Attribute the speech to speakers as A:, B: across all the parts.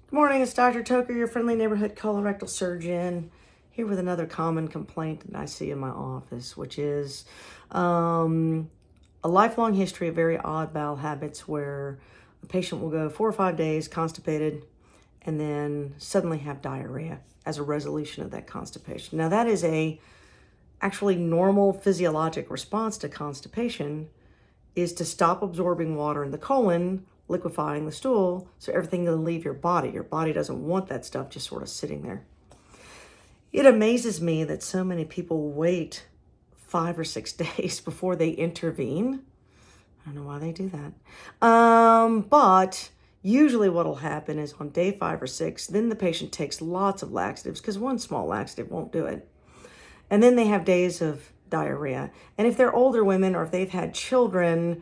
A: Good morning, it's Dr. Toker, your friendly neighborhood colorectal surgeon, here with another common complaint that I see in my office, which is a lifelong history of very odd bowel habits where a patient will go 4 or 5 days constipated and then suddenly have diarrhea as a resolution of that constipation. Now that is a actually normal physiologic response to constipation, is to stop absorbing water in the colon, liquefying the stool, so everything will leave your body. Your body doesn't want that stuff just sort of sitting there. It amazes me that so many people wait 5 or 6 days before they intervene. I don't know why they do that. But usually what will happen is on day 5 or 6, then the patient takes lots of laxatives because one small laxative won't do it. And then they have days of diarrhea. And if they're older women or if they've had children,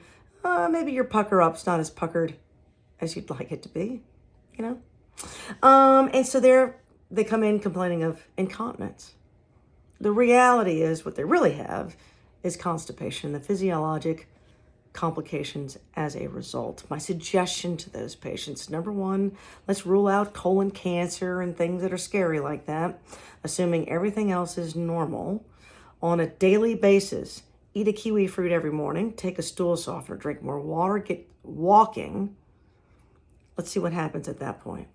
A: maybe your pucker up's not as puckered as you'd like it to be, you know? And so they come in complaining of incontinence. The reality is what they really have is constipation, the physiologic complications as a result. My suggestion to those patients, number one, let's rule out colon cancer and things that are scary like that, assuming everything else is normal. On a daily basis, eat a kiwi fruit every morning, take a stool softener, drink more water, get walking. Let's see what happens at that point.